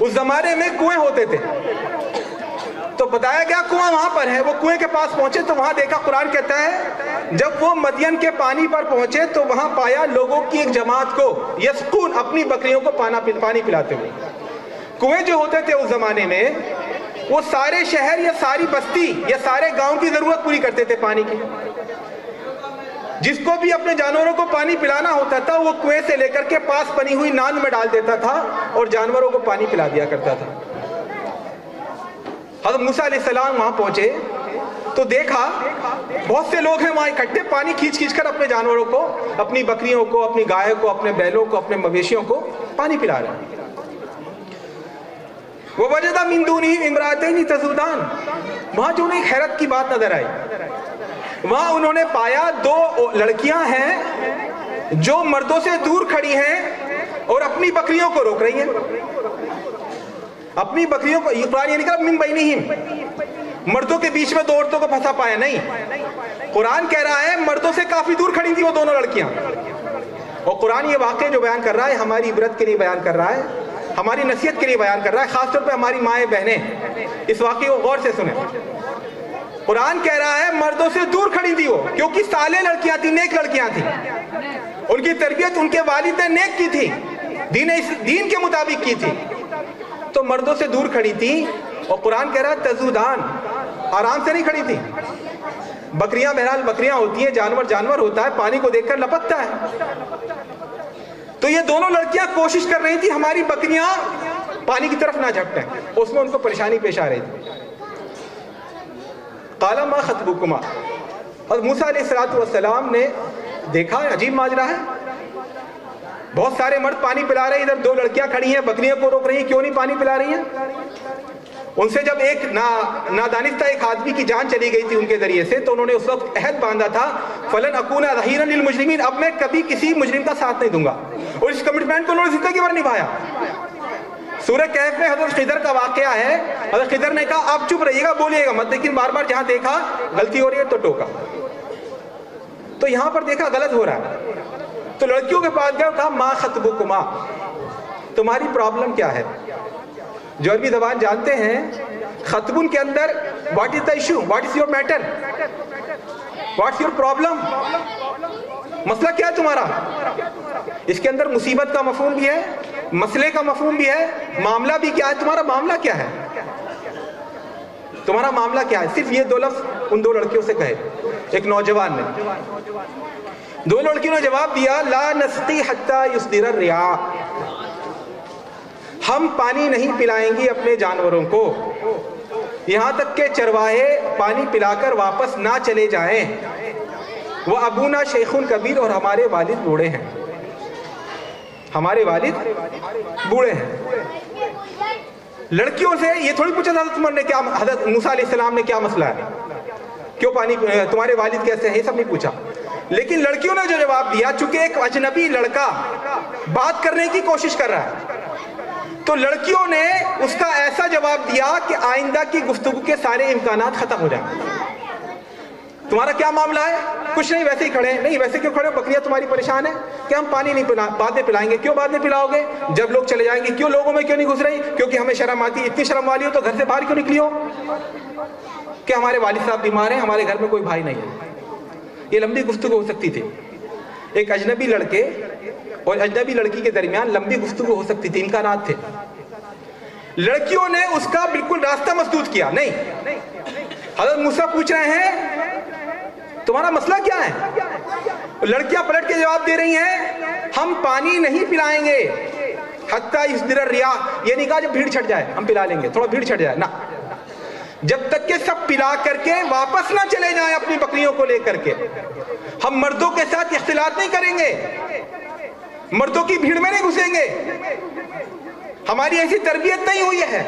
اس زمانے میں کنویں ہوتے تھے، تو بتایا گیا کنواں وہاں پر ہے. وہ کنویں کے پاس پہنچے تو وہاں دیکھا، قرآن کہتا ہے جب وہ مدین کے پانی پر پہنچے تو وہاں پایا لوگوں کی ایک جماعت کو یسقون، اپنی بکریوں کو پانی پلاتے ہوئے. کنویں جو ہوتے تھے اس زمانے میں، وہ سارے شہر یا ساری بستی یا سارے گاؤں کی ضرورت پوری کرتے تھے پانی کی. جس کو بھی اپنے جانوروں کو پانی پلانا ہوتا تھا وہ کنویں سے لے کر کے پاس بنی ہوئی ناند میں ڈال دیتا تھا اور جانوروں کو پانی پلا دیا کرتا تھا. حضرت موسیٰ علیہ السلام وہاں پہنچے تو دیکھا بہت سے لوگ ہیں وہاں اکٹھے، پانی کھینچ کر اپنے جانوروں کو، اپنی بکریوں کو، اپنی گائے کو، اپنے بیلوں کو، اپنے مویشیوں کو پانی پلا رہے ہیں. وَوَجَدَ مِن دُونِهِمْ امْرَأَتَيْنِ تَذُودَانِ، وہاں جو انہیں حیرت کی بات نظر آئی، وہاں انہوں نے پایا دو لڑکیاں ہیں جو مردوں سے دور کھڑی ہیں اور اپنی بکریوں کو روک رہی ہیں. اپنی بکریوں کو، یہ قرآن یہ نہیں کہا من بینہم، مردوں کے بیچ میں دو عورتوں کو پھنسا پایا، نہیں. قرآن کہہ رہا ہے مردوں سے کافی دور کھڑی تھی وہ دونوں لڑکیاں. اور قرآن یہ واقعہ جو بیان کر رہا ہے ہماری عبرت کے لیے بیان کر رہا ہے، ہماری نصیحت کے لیے بیان کر رہا ہے، خاص طور پہ ہماری مائیں بہنیں اس واقعے کو غور سے سنیں. قرآن کہہ رہا ہے مردوں سے دور کھڑی تھی وہ، کیونکہ صالح لڑکیاں تھیں، نیک لڑکیاں تھیں، ان کی تربیت ان کے والد نے نیک کی تھی، دین کے مطابق کی تھی، تو مردوں سے دور کھڑی تھی. اور قرآن کہہ رہا ہے تزودان، آرام سے نہیں کھڑی تھی. بکریاں بہرحال بکریاں ہوتی ہیں، جانور ہوتا ہے، پانی کو دیکھ کر لپکتا ہے. تو یہ دونوں لڑکیاں کوشش کر رہی تھی ہماری بکریاں پانی کی طرف نہ جھپٹیں، اس میں ان کو پریشانی پیش آ رہی تھی. قال ما خطبکما، اور موسیٰ علیہ السلام نے دیکھا عجیب ماجرا ہے، بہت سارے مرد پانی پلا رہے ہیں، ادھر دو لڑکیاں کھڑی ہیں بکریوں کو روک رہی ہیں، کیوں نہیں پانی پلا رہی ہیں؟ ان سے جب ایک نادانستہ ایک آدمی کی جان چلی گئی تھی ان کے ذریعے سے، تو انہوں نے اس وقت عہد باندھا تھا فلن اکون ظہیرا للمجرمین، اب میں کبھی کسی مجرم کا ساتھ نہیں دوں گا. اور اس کمٹمنٹ کو انہوں نے زندگی بھر نبھایا. سورہ کہف میں حضرت خضر کا واقعہ ہے، حضرت خضر نے کہا آپ چپ رہیے گا، بولیے گا مت، لیکن بار بار جہاں دیکھا غلطی ہو رہی ہے تو ٹوکا. تو یہاں پر دیکھا غلط ہو رہا ہے تو لڑکیوں کے پاس گیا، کہا ما خطبکما، تمہاری پرابلم کیا ہے؟ جو عربی زبان جانتے ہیں، خطبن کے اندر what is the issue, what is your matter, what's your problem, مسئلہ کیا ہے تمہارا؟ اس کے اندر مصیبت کا مفہوم بھی ہے، مسئلے کا مفہوم بھی ہے، معاملہ بھی کیا ہے، تمہارا معاملہ کیا ہے، تمہارا معاملہ کیا ہے. صرف یہ دو لفظ ان دو لڑکیوں سے کہے. ایک نوجوان نے، دو لڑکیوں نے جواب دیا لا نسقی حتی یصدر الرعاء، ہم پانی نہیں پلائیں گی اپنے جانوروں کو یہاں تک کہ چرواہے پانی پلا کر واپس نہ چلے جائیں. وہ ابونا شیخ کبیر، اور ہمارے والد بوڑھے ہیں، ہمارے والد بوڑھے ہیں. لڑکیوں سے یہ تھوڑی پوچھا حضرت عمر نے کیا، حضرت موسیٰ علیہ السلام نے کیا مسئلہ ہے، کیوں پانی، تمہارے والد کیسے ہیں، یہ سب نہیں پوچھا. لیکن لڑکیوں نے جو جواب دیا، چونکہ ایک اجنبی لڑکا بات کرنے کی کوشش کر رہا ہے، تو لڑکیوں نے اس کا ایسا جواب دیا کہ آئندہ کی گفتگو کے سارے امکانات ختم ہو جائیں. تمہارا کیا معاملہ ہے؟ کچھ نہیں، ویسے ہی کھڑے ہیں. نہیں ویسے کیوں کھڑے ہو، بکریاں تمہاری پریشان ہیں کہ ہم پانی نہیں بعد میں پلائیں گے. کیوں بعد میں پلاؤ گے جب لوگ چلے جائیں گے؟ کیوں لوگوں میں کیوں نہیں گھس رہی؟ کیونکہ ہمیں شرم آتی. اتنی شرم والی ہو تو گھر سے باہر کیوں نکلی ہو کہ ہمارے والد صاحب بیمار ہیں، ہمارے گھر میں کوئی بھائی نہیں ہے. یہ لمبی گفتگو ہو سکتی تھی، ایک اجنبی لڑکے اور اجنبی لڑکی کے درمیان لمبی گفتگو ہو سکتی تھی، امکانات تھے. لڑکیوں نے اس کا بالکل راستہ مسدود کیا. نہیں، حضرت موسیٰ پوچھ رہے ہیں تمہارا مسئلہ کیا ہے؟ لڑکیاں پلٹ کے جواب دے رہی ہیں ہم پانی نہیں پلائیں گے حتی یصدر الرعاء، یہ نہیں کہا جب بھیڑ چھٹ جائے ہم پلا لیں گے، تھوڑا بھیڑ چھٹ جائے، نہ، جب تک کہ سب پلا کر کے واپس نہ چلے جائیں اپنی بکریوں کو لے کر کے. ہم مردوں کے ساتھ اختلاط نہیں کریں گے، مردوں کی بھیڑ میں نہیں گھسیں گے، ہماری ایسی تربیت نہیں ہوئی ہے،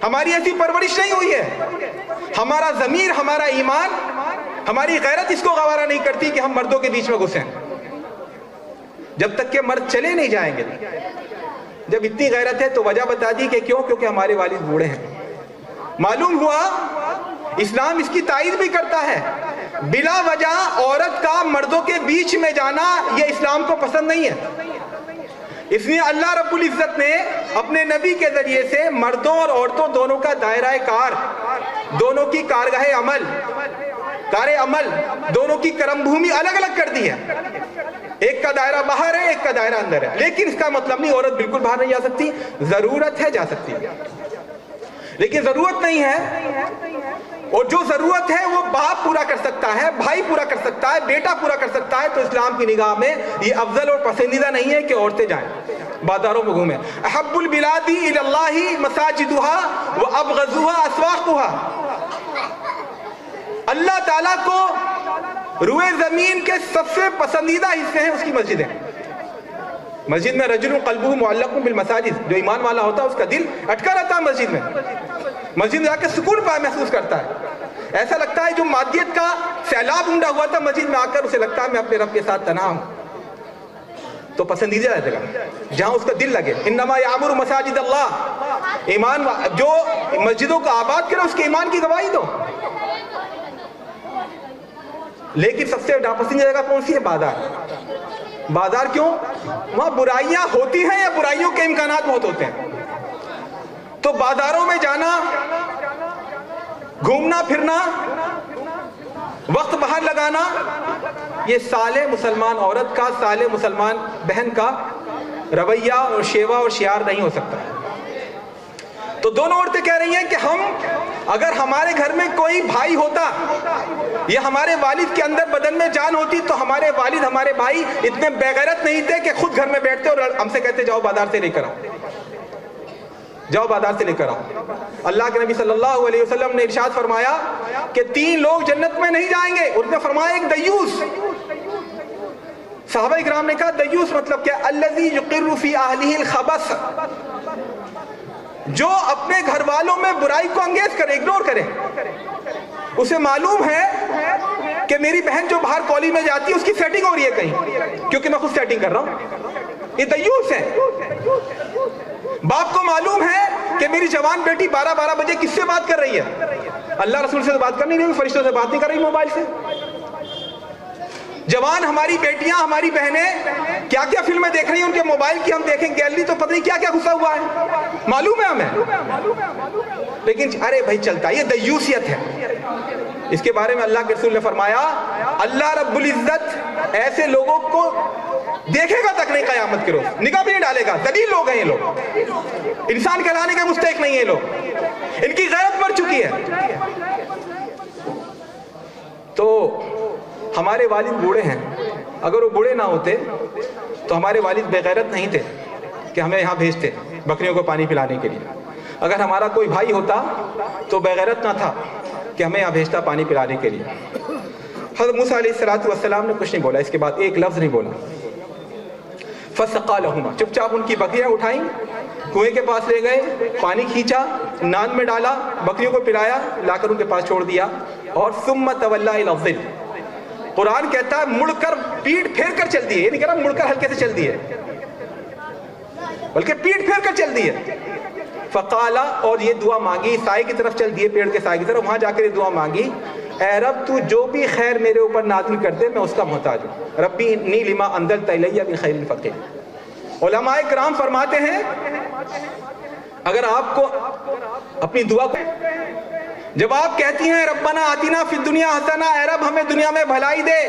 ہماری ایسی پرورش نہیں ہوئی ہے. ہمارا ضمیر، ہمارا ایمان، ہماری غیرت اس کو گوارا نہیں کرتی کہ ہم مردوں کے بیچ میں گھسیں جب تک کہ مرد چلے نہیں جائیں گے. جب اتنی غیرت ہے تو وجہ بتا دی کہ کیوں، کیونکہ ہمارے والد بوڑھے ہیں. معلوم ہوا اسلام اس کی تائید بھی کرتا ہے، بلا وجہ عورت کا مردوں کے بیچ میں جانا یہ اسلام کو پسند نہیں ہے. اس لیے اللہ رب العزت نے اپنے نبی کے ذریعے سے مردوں اور عورتوں دونوں کا دائرہ کار، دونوں کی کارگاہ عمل، دونوں کی کرم بھومی الگ الگ کر دی ہے۔ ایک کا دائرہ باہر ہے، ایک کا دائرہ اندر ہے، لیکن اس کا مطلب نہیں عورت بالکل باہر نہیں جا سکتی، ضرورت ہے جا سکتی ہے، لیکن ضرورت نہیں ہے۔ اور جو ضرورت ہے وہ باپ پورا کر سکتا ہے، بھائی پورا کر سکتا ہے، بیٹا پورا کر سکتا ہے، تو اسلام کی نگاہ میں یہ افضل اور پسندیدہ نہیں ہے کہ عورتیں جائیں بازاروں میں گھومیں۔ احب البلاد الی اللہ مساجدها وابغضها اسواقها۔ اللہ تعالیٰ کو روئے زمین کے سب سے پسندیدہ حصے ہیں اس کی مسجدیں۔ مسجد میں رجل قلبہ معلق بالمساجد، جو ایمان والا ہوتا ہے اس کا دل اٹکا رہتا ہے مسجد میں، مسجد میں جا کے سکون پا محسوس کرتا ہے۔ ایسا لگتا ہے جو مادیت کا سیلاب اونڈا ہوا تھا مسجد میں آ کر اسے لگتا ہے میں اپنے رب کے ساتھ تنہا ہوں، تو پسندیدہ رہے گا جہاں اس کا دل لگے۔ انما یعمر مساجد اللہ، ایمان جو مسجدوں کو آباد کرے اس کے ایمان کی گواہی دو۔ لیکن سب سے ناپسندیدہ جگہ کون سی ہے؟ بازار۔ بازار کیوں؟ وہاں برائیاں ہوتی ہیں یا برائیوں کے امکانات بہت ہوتے ہیں، تو بازاروں میں جانا، گھومنا پھرنا، وقت باہر لگانا، یہ صالح مسلمان عورت کا، صالح مسلمان بہن کا رویہ اور شیوا اور شعار نہیں ہو سکتا۔ تو دونوں عورتیں کہہ رہی ہیں کہ ہم اگر ہمارے گھر میں کوئی بھائی ہوتا یا ہمارے والد کے اندر بدن میں جان ہوتی تو ہمارے والد، ہمارے بھائی اتنے بے غیرت نہیں تھے کہ خود گھر میں بیٹھتے اور ہم سے کہتے جاؤ بازار سے لے کر آؤ، جاؤ بازار سے لے کر آؤ۔ اللہ کے نبی صلی اللہ علیہ وسلم نے ارشاد فرمایا کہ 3 لوگ جنت میں نہیں جائیں گے، انہوں نے فرمایا ایک دیوس۔ صحابہ اکرام نے کہا دیوس مطلب کیا؟ الذی یقر فی اہلہ الخبث، جو اپنے گھر والوں میں برائی کو انگیز کرے، اگنور کرے۔ اسے معلوم ہے کہ میری بہن جو باہر کالج میں جاتی ہے اس کی سیٹنگ ہو رہی ہے کہیں، کیونکہ میں خود سیٹنگ کر رہا ہوں، یہ دیوس ہے۔ باپ کو معلوم ہے کہ میری جوان بیٹی 12 بجے کس سے بات کر رہی ہے، اللہ رسول سے بات کر نہیں رہی، فرشتوں سے بات نہیں کر رہی موبائل سے۔ جوان ہماری بیٹیاں، ہماری بہنیں کیا کیا فلمیں دیکھ رہی ہیں، ان کے موبائل کی ہم دیکھیں گیلری تو پتہ نہیں کیا کیا گھسا ہوا ہے، معلوم ہے ہمیں، لیکن ارے بھائی چلتا ہے، یہ دیوسیت ہے۔ اس کے بارے میں اللہ کے رسول نے فرمایا اللہ رب العزت ایسے لوگوں کو دیکھے گا تک نہیں قیامت کے روز، نگاہ بھی نہیں ڈالے گا، ذلیل لوگ ہیں یہ لوگ، انسان کہلانے کے مستحق نہیں ہیں لوگ، ان کی غیرت مر چکی ہے۔ تو ہمارے والد بوڑھے ہیں، اگر وہ بوڑھے نہ ہوتے تو ہمارے والد بے غیرت نہیں تھے کہ ہمیں یہاں بھیجتے بکریوں کو پانی پلانے کے لیے۔ اگر ہمارا کوئی بھائی ہوتا تو بے غیرت نہ تھا کہ ہمیں یہاں بھیجتا پانی پلانے کے لیے۔ حضرت موسیٰ علیہ السلام نے کچھ نہیں بولا، اس کے بعد ایک لفظ نہیں بولا۔ فَسَقَىٰ لَهُمَا، چپ چاپ ان کی بکریاں اٹھائیں، کنویں کے پاس لے گئے، پانی کھینچا، نان میں ڈالا، بکریوں کو پلایا، لا کر ان کے پاس چھوڑ دیا، اور ثُمَّ تَوَلَّىٰ إِلَى الظِّلِّ، قرآن کہتا ہے مڑ کر پیٹ پھیر کر چل دی ہے، یہ نہیں کہہ رہا مڑ کر ہلکے سے چل دی ہے، بلکہ پیٹ پھیر کر چل دی ہے۔ فقالا، اور یہ دعا مانگی، سائے کی طرف چل دیے، پیڑ کے سائے کی طرف، وہاں جا کر یہ دعا مانگی، اے رب تو جو بھی خیر میرے اوپر نازل کر دے میں اس کا محتاج ہوں، ربی انی لما انزلت الی من خیر فقیر۔ علماء کرام فرماتے ہیں اگر آپ کو اپنی دعا کو، جب آپ کہتی ہیں ربنا آتنا فی الدنیا حسنہ، اے رب ہمیں دنیا میں بھلائی دے،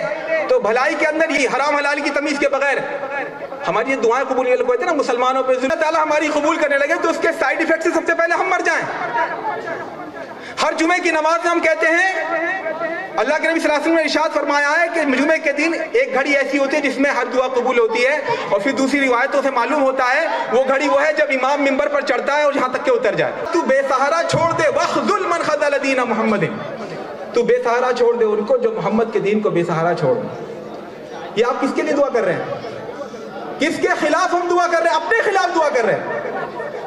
تو بھلائی کے اندر یہ حرام حلال کی تمیز کے بغیر ہماری یہ دعائیں قبول نہیں ہوتی نا، مسلمانوں پہ اللہ تعالیٰ ہماری قبول کرنے لگے تو اس کے سائیڈ ایفیکٹ سے سب سے پہلے ہم مر جائیں۔ ہر جمعے کی نماز میں ہم کہتے ہیں، اللہ کے نبی صلی اللہ علیہ وسلم نے ارشاد فرمایا ہے کہ جمعے کے دن ایک گھڑی ایسی ہوتی ہے جس میں ہر دعا قبول ہوتی ہے، اور پھر دوسری روایتوں سے معلوم ہوتا ہے وہ گھڑی وہ ہے جب امام منبر پر چڑھتا ہے اور جہاں تک کہ اتر جائے۔ تو بے سہارا چھوڑ دے وَخْذُلْ مَنْ خَذَلَ دِينَ مُحَمَّدٍ، تو بے سہارا چھوڑ دے ان کو جو محمد کے دین کو بے سہارا چھوڑ دیں۔ یہ آپ کس کے لیے دعا کر رہے ہیں؟ کس کے خلاف ہم دعا کر رہے ہیں؟ اپنے خلاف دعا کر رہے ہیں۔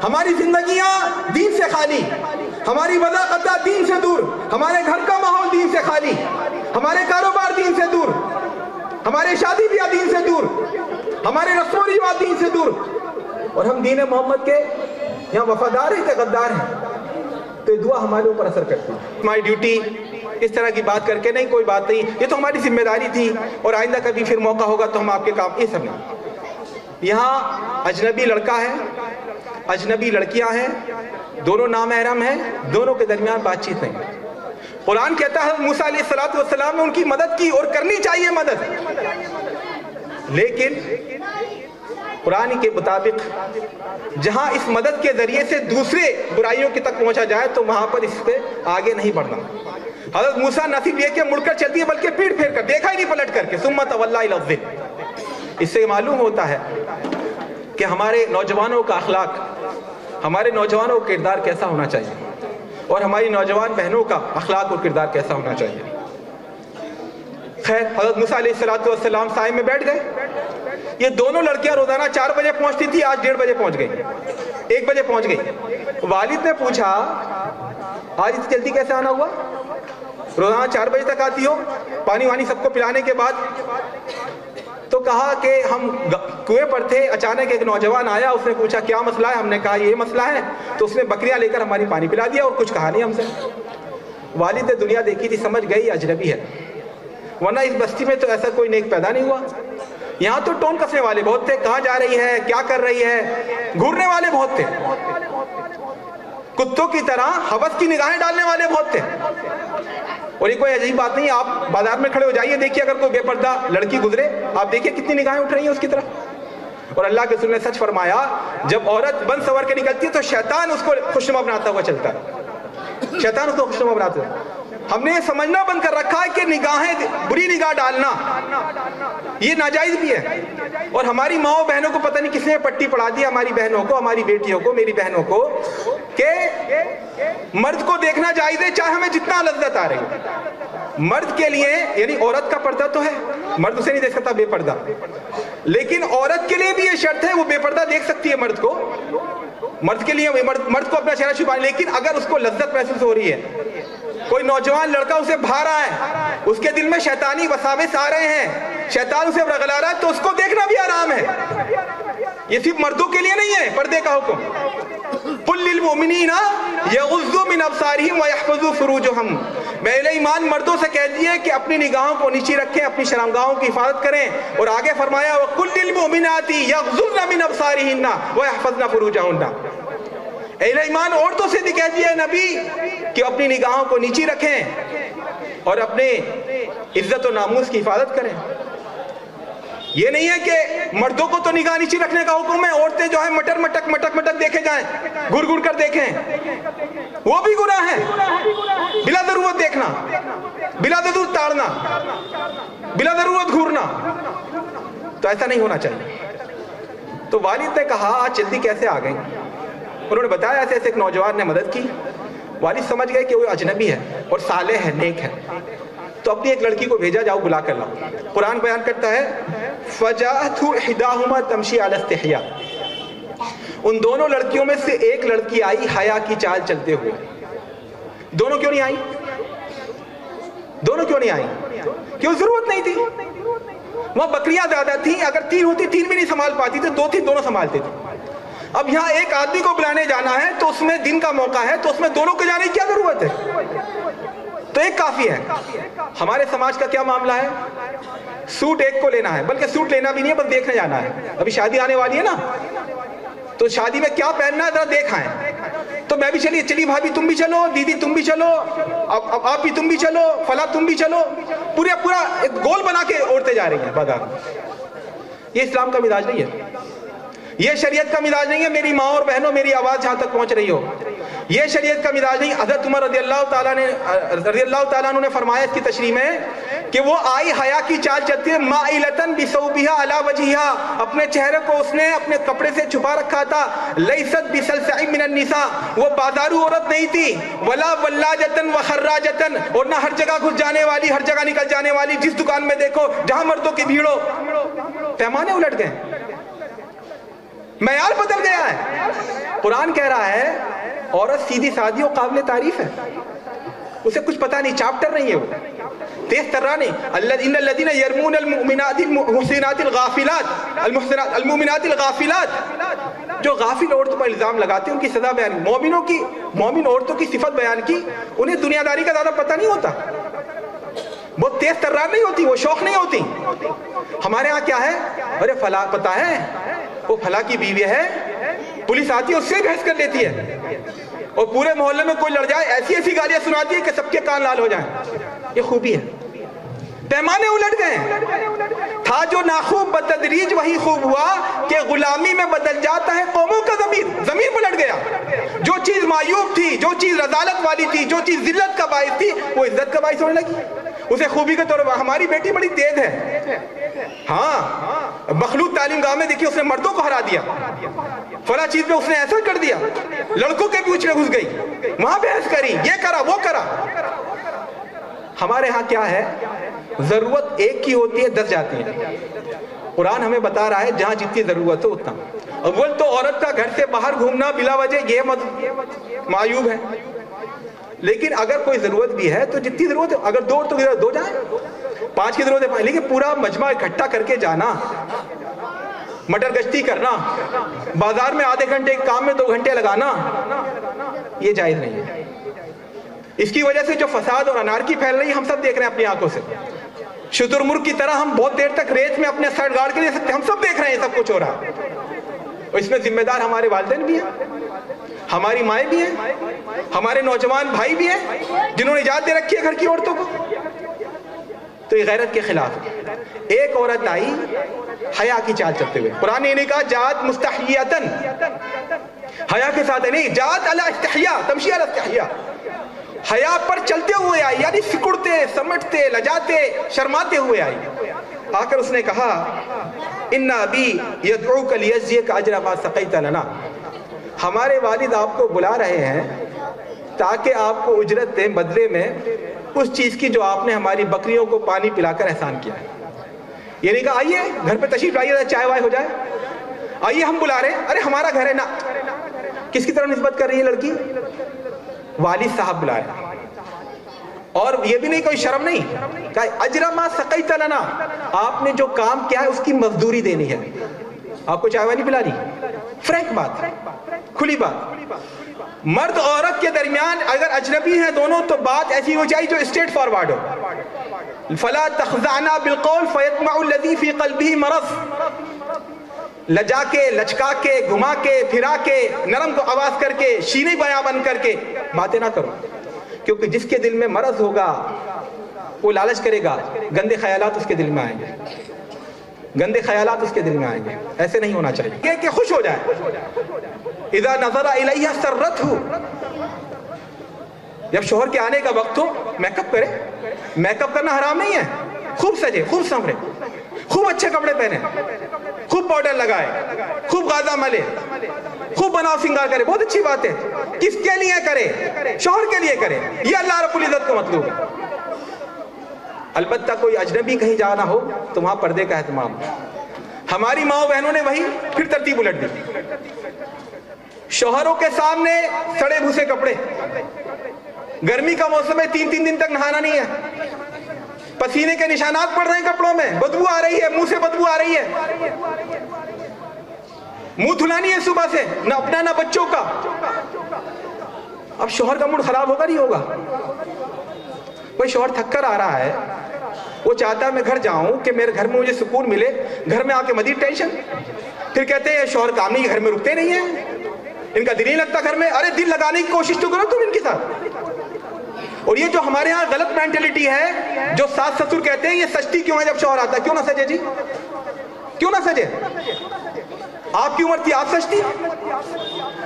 ہماری زندگیاں دین سے خالی، ہماری وضاقتہ دین سے دور، ہمارے گھر کا ماحول دین سے خالی، ہمارے کاروبار دین سے دور، ہمارے شادی بیاہ دین سے دور، ہمارے رسم و رواج دین سے دور، اور ہم دین محمد کے یہاں وفادار ہیں کہ غدار ہیں، تو یہ دعا ہمارے اوپر اثر کرتی ہے۔ ہماری ڈیوٹی اس طرح کی بات کر کے نہیں، کوئی بات نہیں، یہ تو ہماری ذمہ داری تھی، اور آئندہ کبھی پھر موقع ہوگا تو ہم آپ کے کام، یہ سب نہیں۔ یہاں اجنبی لڑکا ہے، اجنبی لڑکیاں ہیں، دونوں نامحرم ہیں، دونوں کے درمیان بات چیت نہیں۔ قرآن کہتا ہے حضرت موسیٰ علیہ السلام نے ان کی مدد کی اور کرنی چاہیے مدد، لیکن قرآن کے مطابق جہاں اس مدد کے ذریعے سے دوسرے برائیوں کی تک پہنچا جائے تو وہاں پر اس پہ آگے نہیں بڑھنا۔ حضرت موسیٰ نہ صرف یہ کہ مڑ کر چلتی ہے بلکہ پیٹ پھیر کر، دیکھا ہی نہیں پلٹ کر کے، ثم تولی الی الظل۔ اس سے معلوم ہوتا ہے کہ ہمارے نوجوانوں کا اخلاق، ہمارے نوجوانوں کا کردار کیسا ہونا چاہیے، اور ہماری نوجوان بہنوں کا اخلاق اور کردار کیسا ہونا چاہیے۔ خیر، حضرت موسیٰ علیہ السلام سائے میں بیٹھ گئے۔ یہ دونوں لڑکیاں روزانہ 4 بجے پہنچتی تھی، آج 1:30 بجے پہنچ گئی، 1 بجے پہنچ گئی۔ والد نے پوچھا آج اتنی جلدی کیسے آنا ہوا؟ روزانہ 4 بجے تک آتی ہو، پانی وانی سب کو پلانے کے بعد۔ تو کہا کہ ہم کنویں پر تھے، اچانک ایک نوجوان آیا، اس نے پوچھا کیا مسئلہ ہے؟ ہم نے کہا یہ مسئلہ ہے، تو اس نے بکریاں لے کر ہماری پانی پلا دیا اور کچھ کہا نہیں ہم سے۔ والد نے دنیا دیکھی تھی، سمجھ گئی اجنبی ہے، ورنہ اس بستی میں تو ایسا کوئی نیک پیدا نہیں ہوا۔ یہاں تو ٹون کسنے والے بہت تھے، کہاں جا رہی ہے، کیا کر رہی ہے، گھورنے والے بہت تھے، کتوں کی طرح ہوس کی نگاہیں ڈالنے والے بہت تھے۔ اور یہ کوئی عجیب بات نہیں، آپ بازار میں کھڑے ہو جائیے، دیکھیے اگر کوئی بے پردہ لڑکی گزرے، آپ دیکھیے کتنی نگاہیں اٹھ رہی ہیں اس کی طرف۔ اور اللہ کے رسول نے سچ فرمایا، جب عورت بن سور کے نکلتی ہے تو شیطان اس کو خوشنما بناتا ہوا چلتا ہے، شیطان اس کو خوشنما بناتا ہے۔ ہم نے یہ سمجھنا بند کر رکھا ہے کہ نگاہیں، بری نگاہ ڈالنا یہ ناجائز بھی ہے، اور ہماری ماؤں بہنوں کو پتہ نہیں کس نے پٹی پڑھا دی، ہماری بہنوں کو، ہماری بیٹیوں کو، میری بہنوں کو، کہ مرد کو دیکھنا جائز ہے چاہے ہمیں جتنا لذت آ رہی ہے۔ مرد کے لیے یعنی عورت کا پردہ تو ہے، مرد اسے نہیں دیکھ سکتا بے پردہ، لیکن عورت کے لیے بھی یہ شرط ہے وہ بے پردہ دیکھ سکتی ہے مرد کو، مرد کے لیے مرد کو اپنا چہرہ چھپانا، لیکن اگر اس کو لذت محسوس ہو رہی ہے، کوئی نوجوان لڑکا اسے بھا رہا ہے، اس کے دل میں شیطانی وساوس آ رہے ہیں، شیطان اسے رغلا رہا ہے، تو اس کو دیکھنا بھی حرام ہے۔ یہ صرف مردوں کے لیے نہیں ہے پردے کا حکم، قل للمؤمنین یغضوا من ابصارہم ویحفظوا فروجہم، اہل ایمان مردوں سے کہہ دیے کہ اپنی نگاہوں کو نیچی رکھیں، اپنی شرمگاہوں کی حفاظت کریں، اور آگے فرمایا وَقُلْ لِلْمُؤْمِنَاتِ يَغْضُضْنَ مِنْ أَبْصَارِهِنَّ وَيَحْفَظْنَ فُرُوجَهُنَّ۔ اہل ایمان عورتوں سے بھی کہہ دیا نبی کہ اپنی نگاہوں کو نیچی رکھیں اور اپنے عزت و ناموس کی حفاظت کریں۔ یہ نہیں ہے کہ مردوں کو تو نگاہ نیچی رکھنے کا حکم ہے، عورتیں جو ہیں مٹر مٹک مٹک مٹک دیکھے جائیں، گر گر کر دیکھیں، وہ بھی گناہ ہے۔ بلا ضرورت دیکھنا، بلا ضرورت تاڑنا، بلا ضرورت گھورنا، تو ایسا نہیں ہونا چاہیے۔ تو والد نے کہا آج جلدی کیسے آ گئی؟ انہوں نے بتایا ایسے ایسے ایک نوجوان نے مدد کی۔ والد سمجھ گئے کہ وہ اجنبی ہے اور صالح ہے، نیک ہے، تو اپنی ایک لڑکی کو بھیجا، جاؤ بلا کر لاؤ۔ قرآن بیان کرتا ہے فَجَاءَتْهُ إِحْدَاهُمَا تَمْشِي عَلَى اسْتِحْيَاءٍ، ان دونوں لڑکیوں میں سے ایک لڑکی آئی حیا کی چال چلتے ہوئے۔ دونوں کیوں نہیں آئی؟ دونوں کیوں نہیں آئی؟ کیوں ضرورت نہیں تھی؟ وہاں بکریاں زیادہ تھیں، اگر 3 ہوتی 3 بھی نہیں سنبھال پاتی تھے، 2 تھی دونوں سنبھالتے تھے۔ اب یہاں ایک آدمی کو بلانے جانا ہے تو اس میں دن کا موقع ہے، تو اس میں دونوں کو جانے کی کیا ضرورت ہے؟ تو ایک کافی ہے۔ ہمارے سماج کا کیا معاملہ ہے؟ سوٹ ایک کو لینا ہے، بلکہ سوٹ لینا بھی نہیں ہے، بس دیکھنے جانا ہے۔ ابھی شادی آنے والی ہے نا، تو شادی میں کیا پہننا ہے ذرا دیکھ آئیں۔ تو میں بھی چلی بھابھی تم بھی چلو، دیدی تم بھی چلو، اب آپ بھی تم بھی چلو، فلاں تم بھی چلو، پورا ایک گول بنا کے عورتیں جا رہی ہیں بازار میں۔ یہ اسلام کا مزاج نہیں ہے، یہ شریعت کا مزاج نہیں ہے۔ میری ماں اور بہنوں، میری آواز جہاں تک پہنچ رہی ہو، یہ شریعت کا مزاج نہیں۔ حضرت عمر رضی اللہ تعالیٰ عنہ نے فرمایا اس کی تشریح میں کہ وہ آئی حیا کی چال چلتی ہے، مائلتن بثوبہا علی وجہہا، اپنے چہرے کو اس نے اپنے کپڑے سے چھپا رکھا تھا، لیست بسلسع من النساء، وہ بازارو عورت نہیں تھی، ولا ولاجتن وخراجتن، اور نہ ہر جگہ گھس جانے والی، ہر جگہ نکل جانے والی، جس دکان میں دیکھو جہاں مردوں کی بھیڑ ہو۔ پیمانے الٹ گئے، معیار بدل گیا ہے۔ قرآن کہہ رہا ہے عورت سیدھی سادھی اور قابل تعریف ہے، اسے کچھ پتہ نہیں، چاپٹر نہیں ہے، وہ تیز ترا نہیں۔ ان الذین یرمون المؤمنات المحسنات الغافلات، المؤمنات الغافلات، جو غافل عورتوں پر الزام لگاتے ہیں ان کی سزا بیان، مومن عورتوں کی صفت بیان کی۔ انہیں دنیا داری کا زیادہ پتہ نہیں ہوتا، وہ تیز ترا نہیں ہوتی، وہ شوق نہیں ہوتی۔ ہمارے ہاں کیا ہے؟ ارے فلاں پتہ ہے وہ فلاں کی بیوی ہے, پولیس آتی ہے اس سے بحث کر لیتی ہے, اور پورے محلے میں کوئی لڑ جائے ایسی ایسی گالیاں سناتی ہے کہ سب کے کان لال ہو جائیں. یہ خوبی ہے. پیمانے الٹ گئے. تھا جو ناخوب بتدریج وہی خوب ہوا کہ غلامی میں بدل جاتا ہے قوموں کا ضمیر. ضمیر پلٹ گیا. جو چیز معیوب تھی, جو چیز رذالت والی تھی, جو چیز ذلت کا باعث تھی, وہ عزت کا باعث ہونے لگی. اسے خوبی کے طور پر ہماری بیٹی بڑی تیز ہے, ہاں مخلوط تعلیم گاہ میں دیکھیے اس نے مردوں کو ہرا دیا, فلاں چیز پہ اس نے ایسا کر دیا, لڑکوں کے بیچ میں گھس گئی, وہاں بحث کری, یہ کرا وہ کرا. ہمارے ہاں کیا ہے, ضرورت ایک کی ہوتی ہے 10 جاتی ہیں. قرآن ہمیں بتا رہا ہے جہاں جتنی ضرورت ہو اتنا. اول تو عورت کا گھر سے باہر گھومنا بلا وجہ یہ معیوب ہے, لیکن اگر کوئی ضرورت بھی ہے تو جتنی ضرورت ہے, اگر 2 تو 2 جائیں, 5 کی ضرورت ہے, لیکن پورا مجمع اکٹھا کر کے جانا, مٹر گشتی کرنا, بازار میں آدھے گھنٹے کام میں 2 گھنٹے لگانا, یہ جائز نہیں ہے. اس کی وجہ سے جو فساد اور انارکی پھیل رہی ہے ہم سب دیکھ رہے ہیں اپنی آنکھوں سے. شتر مرغ کی طرح ہم بہت دیر تک ریت میں اپنے سر گاڑ کے نہیں سکتے, ہم سب دیکھ رہے ہیں سب کچھ ہو رہا ہے. اور اس میں ذمہ دار ہمارے والدین بھی ہیں, ہماری مائیں بھی ہیں, ہمارے نوجوان بھائی بھی ہیں جنہوں نے اجازت دے رکھی ہے گھر کی عورتوں کو. تو یہ غیرت کے خلاف. ایک عورت آئی حیا کی چال چلتے ہوئے, قرآن نے نہیں کہا جات مستحیاتن, حیا کے ساتھ نہیں, جات علی استحیا, تمشی علی استحیا, حیا پر چلتے ہوئے آئی, یعنی سکڑتے سمٹتے لجاتے شرماتے ہوئے آئی. آ کر اس نے کہا ان ابی یدعوک لیجزیک اجر ما سقیت لنا, ہمارے والد آپ کو بلا رہے ہیں تاکہ آپ کو اجرت دیں بدلے میں اس چیز کی جو آپ نے ہماری بکریوں کو پانی پلا کر احسان کیا ہے. یہ نہیں کہا آئیے گھر پہ تشریف لائیے چائے وائے ہو جائے, آئیے ہم بلا رہے ہیں, ارے ہمارا گھر ہے نا. کس کی طرف نسبت کر رہی ہے لڑکی, والد صاحب بلا رہے ہیں. اور یہ بھی نہیں کوئی شرم نہیں, کہ اجر ما سقیت لنا, آپ نے جو کام کیا ہے اس کی مزدوری دینی ہے. آپ کو چائے وائے نہیں پلانی, فرینک بات, کھلی بات. مرد عورت کے درمیان اگر اجنبی ہیں دونوں تو بات ایسی ہو چاہیے جو اسٹریٹ فارورڈ ہو. فلا تخضعنا بالقول فیطمع الذی فی قلبہ مرض, لجا کے لچکا کے گھما کے پھرا کے نرم کو آواز کر کے شینی بیاں بن کر کے باتیں نہ کرو, کیونکہ جس کے دل میں مرض ہوگا وہ لالچ کرے گا, گندے خیالات اس کے دل میں آئیں گے, گندے خیالات اس کے دل میں آئیں گے. ایسے نہیں ہونا چاہیے کہ خوش ہو جائے. اذا نظر الیہ سرتہ, جب شوہر کے آنے کا وقت ہو میک اپ کرے. میک اپ کرنا حرام نہیں ہے, خوب سجے, خوب سنورے, خوب اچھے کپڑے پہنے, خوب پاؤڈر لگائے, خوب غازہ ملے, خوب بناؤ سنگار کرے, بہت اچھی بات ہے. کس کے لیے کرے, شوہر کے لیے کرے, یہ اللہ رب العزت کو مطلوب ہے. البتہ کوئی اجنبی کہیں جانا ہو تو وہاں پردے کا اہتمام. ہماری ماں بہنوں نے وہی پھر ترتیب الٹ دی. شوہروں کے سامنے سڑے بھوسے کپڑے, گرمی کا موسم ہے 3 دن تک نہانا نہیں ہے, پسینے کے نشانات پڑ رہے ہیں کپڑوں میں, بدبو آ رہی ہے, منہ سے بدبو آ رہی ہے, منہ دھلانی ہے صبح سے, نہ اپنا نہ بچوں کا. اب شوہر کا موڈ خراب ہوگا نہیں ہوگا؟ کوئی شوہر تھک کر آ رہا ہے, وہ چاہتا ہے میں گھر جاؤں کہ میرے گھر میں مجھے سکون ملے, گھر میں آ کے مزید ٹینشن. پھر کہتے ہیں شوہر کام نہیں, گھر میں رکتے نہیں ہیں, ان کا دل نہیں لگتا گھر میں. ارے دل لگانے کی کوشش تو کرو تم ان کے ساتھ. اور یہ جو ہمارے ہاں غلط مینٹلٹی ہے, جو ساس سسر کہتے ہیں یہ سجتی کیوں ہے جب شوہر آتا ہے, کیوں نہ سجے جی, کیوں نہ سجے؟ آپ کی عمر تھی آپ سجتی.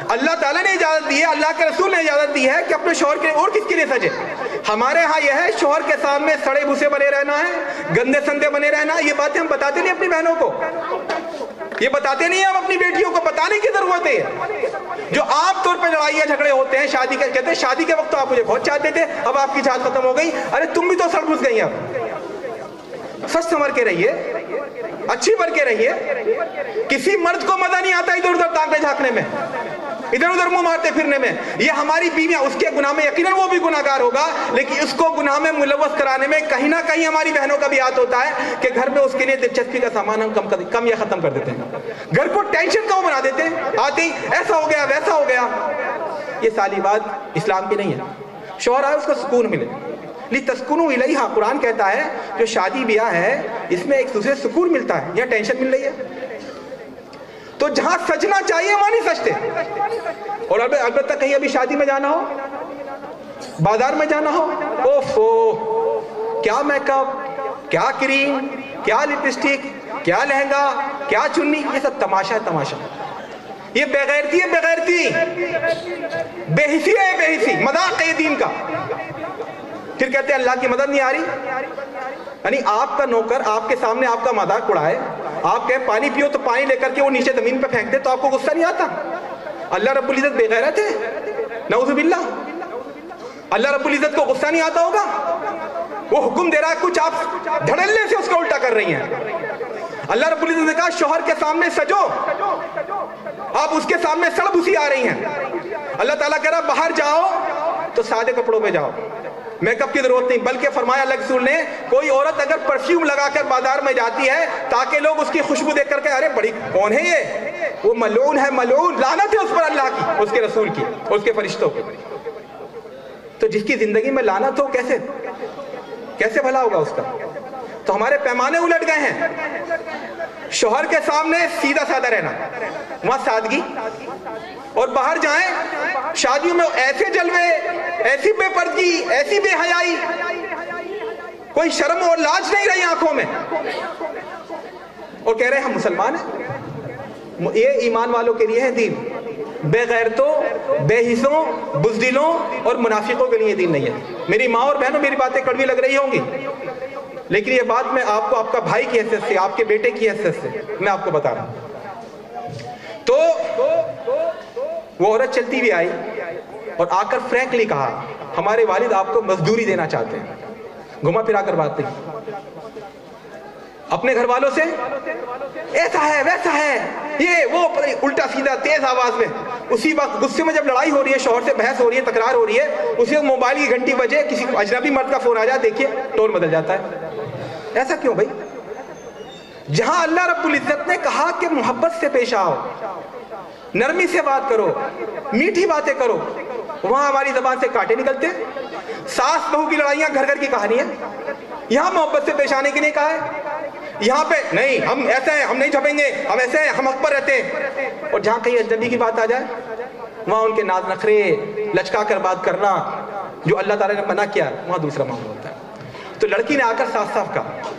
اللہ تعالیٰ نے اجازت دی ہے, اللہ کے رسول نے اجازت دی ہے کہ اپنے شوہر کے, اور کس کے لیے سجے. ہمارے ہاں یہ ہے شوہر کے سامنے سڑے بھوسے بنے رہنا ہے, گندے سندے بنے رہنا. یہ باتیں ہم بتاتے نہیں اپنی بہنوں کو, یہ بتاتے نہیں ہم اپنی بیٹیوں کو, بتانے کی ضرورت ہے. جو عام طور پہ لڑائیاں جھگڑے ہوتے ہیں شادی کے, کہتے ہیں شادی کے وقت تو آپ مجھے بہت چاہتے تھے, اب آپ کی چاہت ختم ہو گئی. ارے تم بھی تو سڑ گھس گئی. اب سچ سنور کے رہیے, اچھی بن کے رہیے. کسی مرد کو مزہ نہیں آتا ادھر ادھر تانکے جھانکنے میں, ادھر ادھر منہ مارتے پھرنے میں. یہ ہماری بیویاں, اس کے گناہ میں یقیناً وہ بھی گناہگار ہوگا, لیکن اس کو گناہ میں ملوث کرانے میں کہیں نہ کہیں ہماری بہنوں کا بھی ہاتھ ہوتا ہے کہ گھر میں اس کے لیے دلچسپی کا سامان ہم کم یا ختم کر دیتے ہیں. گھر کو ٹینشن کیوں بنا دیتے ہیں, آتے ہی ایسا ہو گیا ویسا ہو گیا. یہ ساری بات اسلام کی نہیں ہے. شوہر آئے اس کو سکون ملے, لِتَسْكُنُوا إِلَيْهَا, قرآن کہتا ہے جو شادی بیاہ ہے اس میں ایک دوسرے سکون ملتا ہے, یا ٹینشن مل رہی ہے. تو جہاں سجنا چاہیے وہاں نہیں سجتے. اور البتہ کہیں ابھی شادی میں جانا ہو, بازار میں جانا ہو, اوفو کیا میک اپ, کیا کریم, کیا لپسٹک, کیا لہنگا, کیا چنی, یہ سب تماشا ہے تماشا. یہ بے غیرتی ہے, بے غیرتی, بے حسی ہے, بے حسی, مذاق ہے دین کا. پھر کہتے ہیں اللہ کی مدد نہیں آ رہی. یعنی آپ کا نوکر آپ کے سامنے آپ کا مذاق اڑائے, آپ کہیں پانی پیو تو پانی لے کر کے وہ نیچے زمین پہ پھینک دے تو آپ کو غصہ نہیں آتا؟ اللہ رب العزت بے غیرت ہے, نعوذ باللہ. اللہ رب العزت کو غصہ نہیں آتا ہوگا؟ وہ حکم دے رہا ہے کچھ, آپ دھڑلے سے اس کو الٹا کر رہی ہیں. اللہ رب العزت نے کہا شوہر کے سامنے سجو, آپ اس کے سامنے سڑ بھوسی آ رہی ہیں. اللہ تعالیٰ کہہ رہا باہر جاؤ تو سادے کپڑوں میں جاؤ, میک اپ کی ضرورت نہیں. بلکہ فرمایا اللہ کے رسول نے, کوئی عورت اگر پرفیوم لگا کر بازار میں جاتی ہے تاکہ لوگ اس کی خوشبو دیکھ کر کے ارے بڑی کون ہے یہ, وہ ملعون ہے, ملعون, لعنت ہے اس پر اللہ کی, اس کے رسول کی, اس کے فرشتوں کی. تو جس کی زندگی میں لعنت ہو کیسے بھلا ہوگا اس کا؟ تو ہمارے پیمانے الٹ گئے ہیں. شوہر کے سامنے سیدھا سادہ رہنا, وہاں سادگی, اور باہر جائیں شادیوں میں ایسے جلوے, ایسی بے پردگی, ایسی بے حیائی, کوئی شرم اور لاج نہیں رہی آنکھوں میں, اور کہہ رہے ہیں ہم مسلمان ہیں. یہ ایمان والوں کے لیے ہے دین, بے غیرتوں, بے حسوں, بزدلوں اور منافقوں کے لیے دین نہیں ہے. میری ماں اور بہنوں, میری باتیں کڑوی لگ رہی ہوں گی, لیکن یہ بات میں آپ کو آپ کا بھائی کی حیثیت سے, آپ کے بیٹے کی حیثیت سے میں آپ کو بتا رہا ہوں. تو وہ عورت چلتی بھی آئی اور آ کر فرینکلی کہا ہمارے والد آپ کو مزدوری دینا چاہتے ہیں. گھما پھرا کر بات نہیں, اپنے گھر والوں سے ایسا ہے ویسا ہے, یہ وہ الٹا سیدھا تیز آواز میں. اسی وقت غصے میں جب لڑائی ہو رہی ہے, شوہر سے بحث ہو رہی ہے, تکرار ہو رہی ہے, اسی وقت موبائل کی گھنٹی بجے, کسی اجنبی مرد کا فون آ جائے, دیکھیے ٹون بدل جاتا ہے. ایسا کیوں بھائی؟ جہاں اللہ رب العزت نے کہا کہ محبت سے پیش آؤ, نرمی سے بات کرو, میٹھی باتیں کرو, وہاں ہماری زبان سے کانٹے نکلتے ہیں. ساس بہو کی لڑائیاں گھر گھر کی کہانی ہے. یہاں محبت سے پیش آنے کے لیے کہا ہے, یہاں پہ نہیں ہم ایسے ہیں, ہم نہیں جھپیں گے, ہم ایسے ہیں, ہم حق پر رہتے ہیں. اور جہاں کہیں اجنبی کی بات آ جائے وہاں ان کے ناز نخرے, لچکا کر بات کرنا جو اللہ تعالیٰ نے منع کیا, وہاں دوسرا معاملہ ہوتا ہے. تو لڑکی نے آ کر صاف صاف کہا,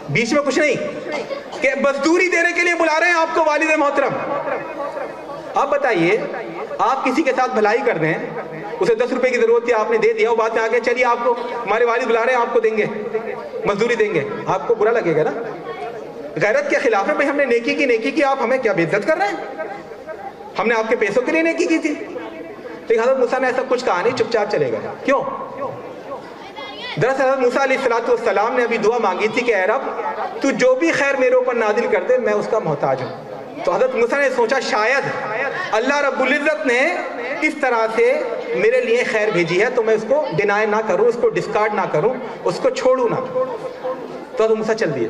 بیچ میں کچھ نہیں, کہ مزدوری دینے کے لیے بلا رہے ہیں آپ کو والد محترم. آپ بتائیے, آپ کسی کے ساتھ بھلائی کر دیں, اسے 10 روپے کی ضرورت تھی, آپ نے دے دیا, وہ بات میں آگے چلیے آپ کو ہمارے والد بلا رہے ہیں, آپ کو دیں گے, مزدوری دیں گے, آپ کو برا لگے گا نا. غیرت کے خلاف ہے بھائی, ہم نے نیکی کی, آپ ہمیں کیا بے عزت کر رہے ہیں؟ ہم نے آپ کے پیسوں کے لیے نیکی کی تھی. لیکن حضرت موسیٰ نے ایسا کچھ کہا نہیں, چپ چاپ چلے گا. کیوں؟ دراصل حضرت موسیٰ علیہ السلام نے ابھی دعا مانگی تھی کہ اے رب تو جو بھی خیر میرے اوپر نازل کر دے, میں اس کا محتاج ہوں. تو حضرت موسیٰ نے سوچا شاید اللہ رب العزت نے اس طرح سے میرے لیے خیر بھیجی ہے تو میں اس کو ڈینائی نہ کروں, اس کو ڈسکارڈ نہ کروں, اس کو چھوڑوں نہ. تو حضرت موسیٰ چل دیے.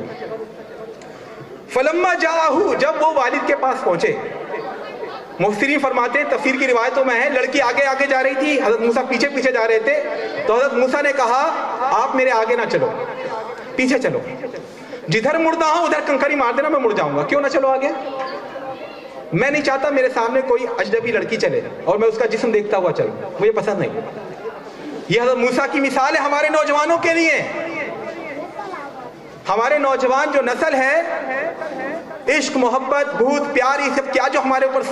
فلما جاءہ, جب وہ والد کے پاس پہنچے, مفسرین فرماتے ہیں, تفسیر کی روایتوں میں ہے, لڑکی آگے آگے جا رہی تھی, حضرت موسیٰ پیچھے پیچھے جا رہے تھے. تو حضرت موسیٰ نے کہا آپ میرے آگے نہ چلو, پیچھے چلو, جدھر مڑنا ہو ادھر کنکری مار دینا, میں مڑ جاؤں گا. کیوں نہ چلو آگے؟ میں نہیں چاہتا میرے سامنے کوئی اجنبی لڑکی چلے اور میں اس کا جسم دیکھتا ہوا چلوں, مجھے پسند نہیں. یہ حضرت موسیٰ کی مثال ہے ہمارے نوجوانوں کے لیے. ہمارے نوجوان جو نسل ہے, عشق, محبت, بھوت, پیار, یہ سب کیا جو ہمارے اوپر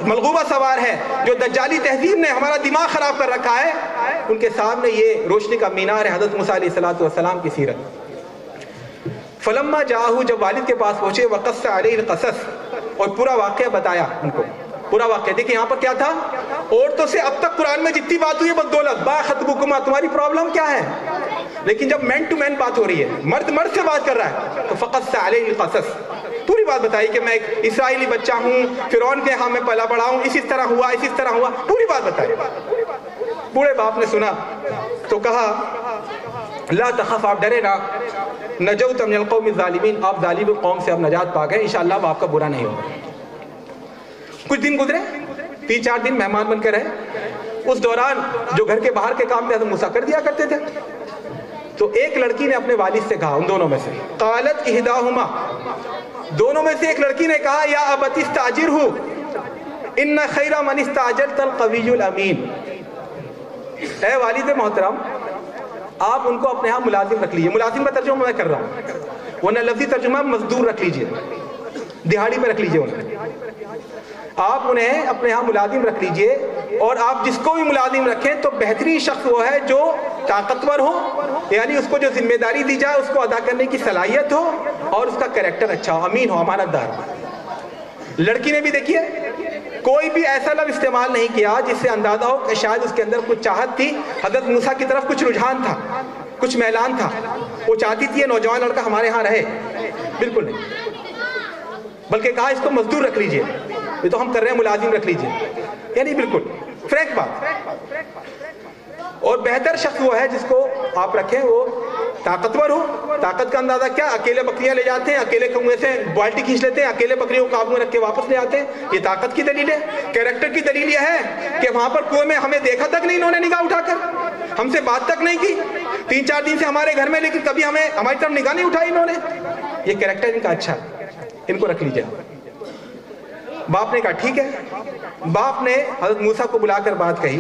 ملغوبہ سوار ہے, جو دجالی تہذیب نے ہمارا دماغ خراب کر رکھا ہے, ان کے سامنے یہ روشنی کا مینار ہے حضرت موسیٰ علیہ السلام کی سیرت. فلما جاءہ, جب والد کے پاس پہنچے, وقص علیہ القصص, اور پورا واقعہ بتایا ان کو, پورا واقعہ. دیکھیں یہاں پر کیا تھا, عورتوں سے اب تک قرآن میں جتنی بات ہوئی ہے بس 2 لفظ, با خطبکما, تمہاری پرابلم کیا ہے. لیکن جب مین ٹو مین بات ہو رہی ہے, مرد مرد سے بات کر رہا ہے, تو فقص علیہ القصص, پوری بات بتائی کہ میں ایک اسرائیلی بچہ ہوں, فرعون کے ہاں میں پلا بڑا ہوں, اسی طرح ہوا, پوری بات بتائی. بوڑھے باپ نے سنا تو کہا لا تخف, آپ ڈرے نہ, نجوت من القوم الظالمین, آپ ظالم قوم سے اب نجات پا گئے, انشاءاللہ اب آپ کا برا نہیں ہوگا. کچھ دن گزرے, 3-4 دن مہمان بن کر رہے. اس دوران جو گھر کے باہر کے کام پہ حضرت موسیٰ کر دیا کرتے تھے. تو ایک لڑکی نے اپنے والد سے کہا, ان دونوں میں سے, قالت احداہما, دونوں میں سے ایک لڑکی نے کہا یا ابتی استاجرہ ان خیر من استاجرت القوی الامین، اے والد محترم آپ ان کو اپنے ہاں ملازم رکھ لیجئے. ملازم کا ترجمہ میں کر رہا ہوں، ورنہ لفظی ترجمہ مزدور رکھ لیجئے، دہاڑی پہ رکھ لیجئے انہیں. آپ انہیں اپنے ہاں ملازم رکھ لیجئے، اور آپ جس کو بھی ملازم رکھیں تو بہترین شخص وہ ہے جو طاقتور ہو، یعنی اس کو جو ذمہ داری دی جائے اس کو ادا کرنے کی صلاحیت ہو، اور اس کا کریکٹر اچھا ہو، امین ہو، امانت دار ہو. لڑکی نے بھی دیکھیے کوئی بھی ایسا لفظ استعمال نہیں کیا جس سے اندازہ ہو کہ شاید اس کے اندر کچھ چاہت تھی، حضرت موسیٰ کی طرف کچھ رجحان تھا، کچھ میلان تھا، وہ چاہتی تھی یہ نوجوان لڑکا ہمارے ہاں رہے. بالکل نہیں، بلکہ کہا اس کو مزدور رکھ لیجئے، یہ تو ہم کر رہے ہیں ملازم رکھ لیجئے. یعنی بالکل فریک بات. اور بہتر شخص وہ ہے جس کو آپ رکھیں وہ طاقتور ہو. طاقت کا اندازہ کیا؟ اکیلے بکریاں لے جاتے ہیں، اکیلے کنویں سے بالٹی کھینچ لیتے ہیں، اکیلے بکریوں کو قابو میں رکھ کے واپس لے آتے ہیں. یہ طاقت کی دلیل ہے. کیریکٹر کی دلیل یہ ہے کہ وہاں پر کنویں میں ہمیں دیکھا تک نہیں انہوں نے نگاہ اٹھا کر، ہم سے بات تک نہیں کی، 3-4 دن سے ہمارے گھر میں، لیکن کبھی ہماری طرف نگاہ نہیں اٹھائی انہوں نے. یہ کیریکٹر ان کا اچھا ہے، ان کو رکھ لیجیے. باپ نے کہا ٹھیک ہے. باپ نے حضرت موسیٰ کو بلا کر بات کہی،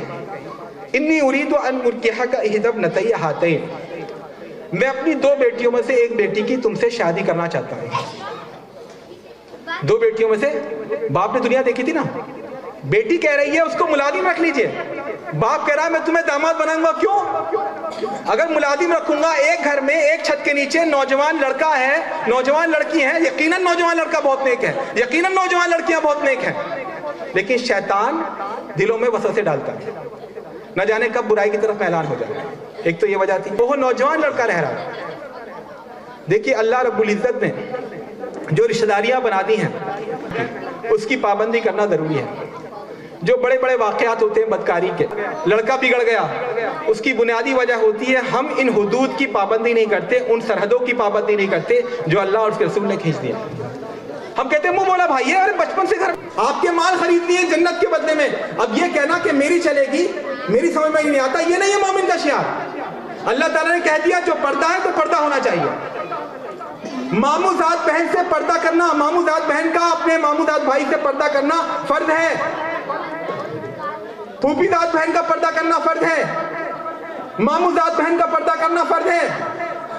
انی ارید ان انکحک احدی ابنتی ہاتین، میں اپنی 2 بیٹیوں میں سے ایک بیٹی کی تم سے شادی کرنا چاہتا ہوں. 2 بیٹیوں میں سے باپ نے دنیا دیکھی تھی نا. بیٹی کہہ رہی ہے اس کو ملازم رکھ لیجئے، باپ کہہ رہا ہے میں تمہیں داماد بناؤں گا. کیوں؟ اگر ملازم رکھوں گا، ایک گھر میں ایک چھت کے نیچے نوجوان لڑکا ہے، نوجوان لڑکی ہیں، یقیناً نوجوان لڑکا بہت نیک ہے، یقیناً نوجوان لڑکیاں بہت نیک ہیں، لیکن شیطان دلوں میں وسوسے ڈالتا ہے، نہ جانے کب برائی کی طرف میلان ہو جائے. ایک تو یہ وجہ تھی. وہ نوجوان لڑکا رہ رہا ہے. دیکھیے اللہ رب العزت نے جو رشتہ داریاں بنا دی ہیں اس کی پابندی کرنا ضروری ہے. جو بڑے بڑے واقعات ہوتے ہیں بدکاری کے، لڑکا بگڑ گیا، اس کی بنیادی وجہ ہوتی ہے ہم ان حدود کی پابندی نہیں کرتے، ان سرحدوں کی پابندی نہیں کرتے جو اللہ اور اس کے رسول نے کھینچ دیا. ہم کہتے ہیں منہ بولا بھائی ہے، ارے بچپن سے گھر آپ کے مال خرید لیے جنت کے بدلے میں، اب یہ کہنا کہ میری چلے گی، میری سمجھ میں نہیں آتا، یہ نہیں ہے مومن کا شعار. اللہ تعالیٰ نے کہہ دیا جو پردہ ہے تو پردہ ہونا چاہیے. ماموزاد بہن سے پردہ کرنا، ماموزاد بہن کا اپنے ماموزاد بھائی سے پردہ کرنا فرض ہے. پھوپھی داد بہن کا پردہ کرنا فرض ہے، ماموزاد بہن کا پردہ کرنا فرض ہے،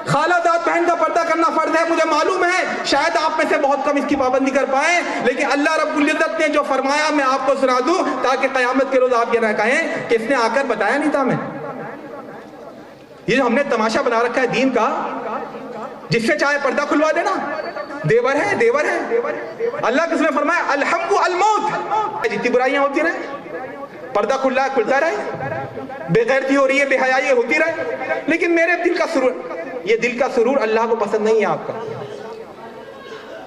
خالہ داد بہن کا پردہ کرنا فرض ہے. مجھے معلوم ہے شاید آپ میں سے بہت کم اس کی پابندی کر پائیں، لیکن اللہ رب العزت نے جو فرمایا میں آپ کو سنا دوں تاکہ قیامت کے روز آپ یہ نہ کہیں کہ اس نے آ کر بتایا نہیں تھا. میں یہ جو ہم نے تماشا بنا رکھا ہے دین کا، جس سے چاہے پردہ کھلوا دینا، دیور ہے، دیور ہے. اللہ کس نے فرمایا الحم الموت، جتنی برائیاں ہوتی رہے، پردہ کھلتا رہے، بے غیرتی ہو رہی ہے، بے حیائی ہوتی رہے، لیکن میرے دل کا سرور، یہ دل کا سرور اللہ کو پسند نہیں ہے. آپ کا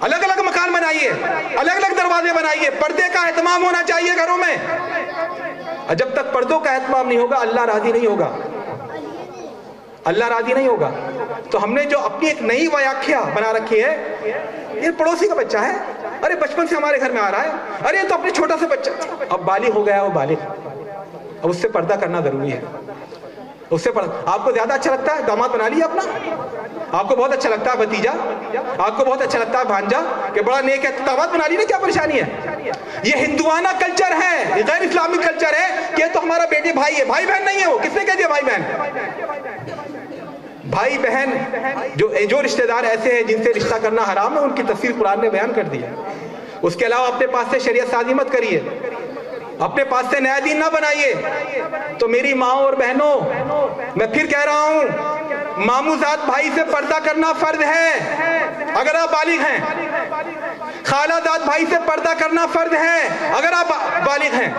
الگ الگ مکان بنائیے، الگ الگ دروازے بنائیے، پردے کا اہتمام ہونا چاہیے گھروں میں. جب تک پردوں کا اہتمام نہیں ہوگا اللہ راضی نہیں ہوگا، اللہ راضی نہیں ہوگا. تو ہم نے جو اپنی ایک نئی ویاخیا بنا رکھی ہے، یہ پڑوسی کا بچہ ہے، ارے بچپن سے ہمارے گھر میں آ رہا ہے، ارے تو اپنے چھوٹا سا بچہ، اب بالغ ہو گیا، وہ بالغ، اب اس سے پردہ کرنا ضروری ہے. اس سے آپ کو زیادہ اچھا لگتا ہے داماد بنا لیا اپنا، آپ کو بہت اچھا لگتا ہے بھتیجا، آپ کو بہت اچھا لگتا ہے بھانجا کہ بڑا نیک ہے، داماد بنا لی نا، کیا پریشانی ہے؟ یہ ہندوانہ کلچر ہے، یہ غیر اسلامی کلچر ہے کہ یہ تو ہمارا بیٹے بھائی ہے. بھائی بہن نہیں ہے وہ، کس نے کہہ دیا بھائی بہن؟ بھائی بہن جو رشتہ دار ایسے ہیں جن سے رشتہ کرنا حرام ہے، ان کی تفصیل قرآن نے بیان کر دیا. اس کے علاوہ اپنے پاس سے شریعت سازی مت کریے، اپنے پاس سے نیا دین نہ بنائیے. تو میری ماں اور بہنوں، میں پھر کہہ رہا ہوں، ماموزاد بھائی سے پردہ کرنا فرض ہے اگر آپ بالغ ہیں، خالہ داد بھائی سے پردہ کرنا فرض ہے اگر آپ بالغ ہیں،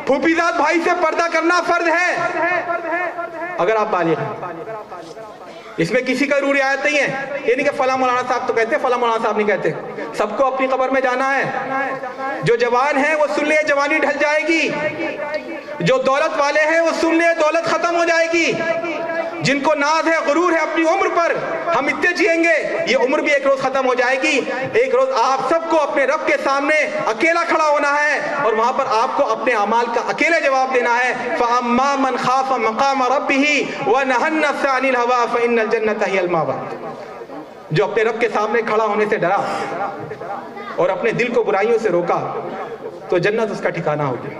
پھوپھی داد بھائی سے پردہ کرنا فرض ہے اگر آپ بالغ ہیں. اس میں کسی کا ضروری آیت نہیں ہے، یہ نہیں کہ فلاں مولانا صاحب تو کہتے ہیں، فلاں مولانا صاحب نہیں کہتے. سب کو اپنی قبر میں جانا ہے. جو جوان ہیں وہ سن لے جوانی ڈھل جائے گی، جو دولت والے ہیں وہ سن لے دولت ختم ہو جائے گی. جن کو ناز ہے، غرور ہے اپنی عمر پر، ہم اتنے جئیں گے، یہ عمر بھی ایک روز ختم ہو جائے گی. ایک روز آپ سب کو اپنے رب کے سامنے اکیلا کھڑا ہونا ہے، اور وہاں پر آپ کو اپنے اعمال کا اکیلے جواب دینا ہے. فَأَمَّا مَنْ خَافَ مَقَامَ رَبِّهِ وَنَهَى النَّفْسَ عَنِ الْهَوَىٰ فَإِنَّ الْجَنَّةَ هِيَ الْمَأْوَىٰ. جو اپنے رب کے سامنے کھڑا ہونے سے ڈرا اور اپنے دل کو برائیوں سے روکا تو جنت اس کا ٹھکانہ ہوگی۔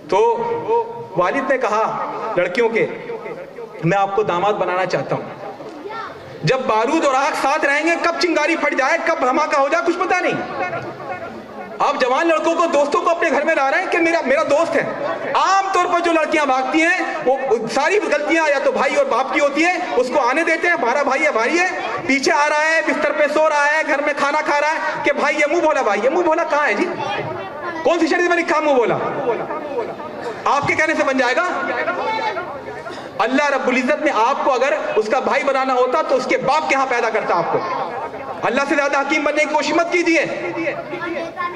تو والد نے کہا لڑکیوں کے، میں آپ کو داماد بنانا چاہتا ہوں، جب بارود اور آگ ساتھ رہیں گے کب چنگاری پھٹ جائے کب دھماکہ ہو جائے کچھ پتہ نہیں۔ آپ جوان لڑکوں کو دوستوں کو اپنے گھر میں لا رہے ہیں کہ میرا دوست ہے۔ عام طور پر جو لڑکیاں بھاگتی ہیں وہ ساری غلطیاں یا تو بھائی اور باپ کی ہوتی ہیں، اس کو آنے دیتے ہیں، ہمارا بھائی ہے بھائی ہے، پیچھے آ رہا ہے بستر پہ سو رہا ہے گھر میں کھانا کھا رہا ہے کہ بھائی یہ منہ بولا، بھائی یہ منہ بولا کہاں ہے جی؟ کون سی شریعت میں لکھا منہ بولا؟ آپ کے کہنے سے بن جائے گا؟ اللہ رب العزت نے آپ کو اگر اس کا بھائی بنانا ہوتا تو اس کے باپ کے ہاں پیدا کرتا آپ کو۔ اللہ سے زیادہ حکیم بننے کی کوشش مت کیجیے،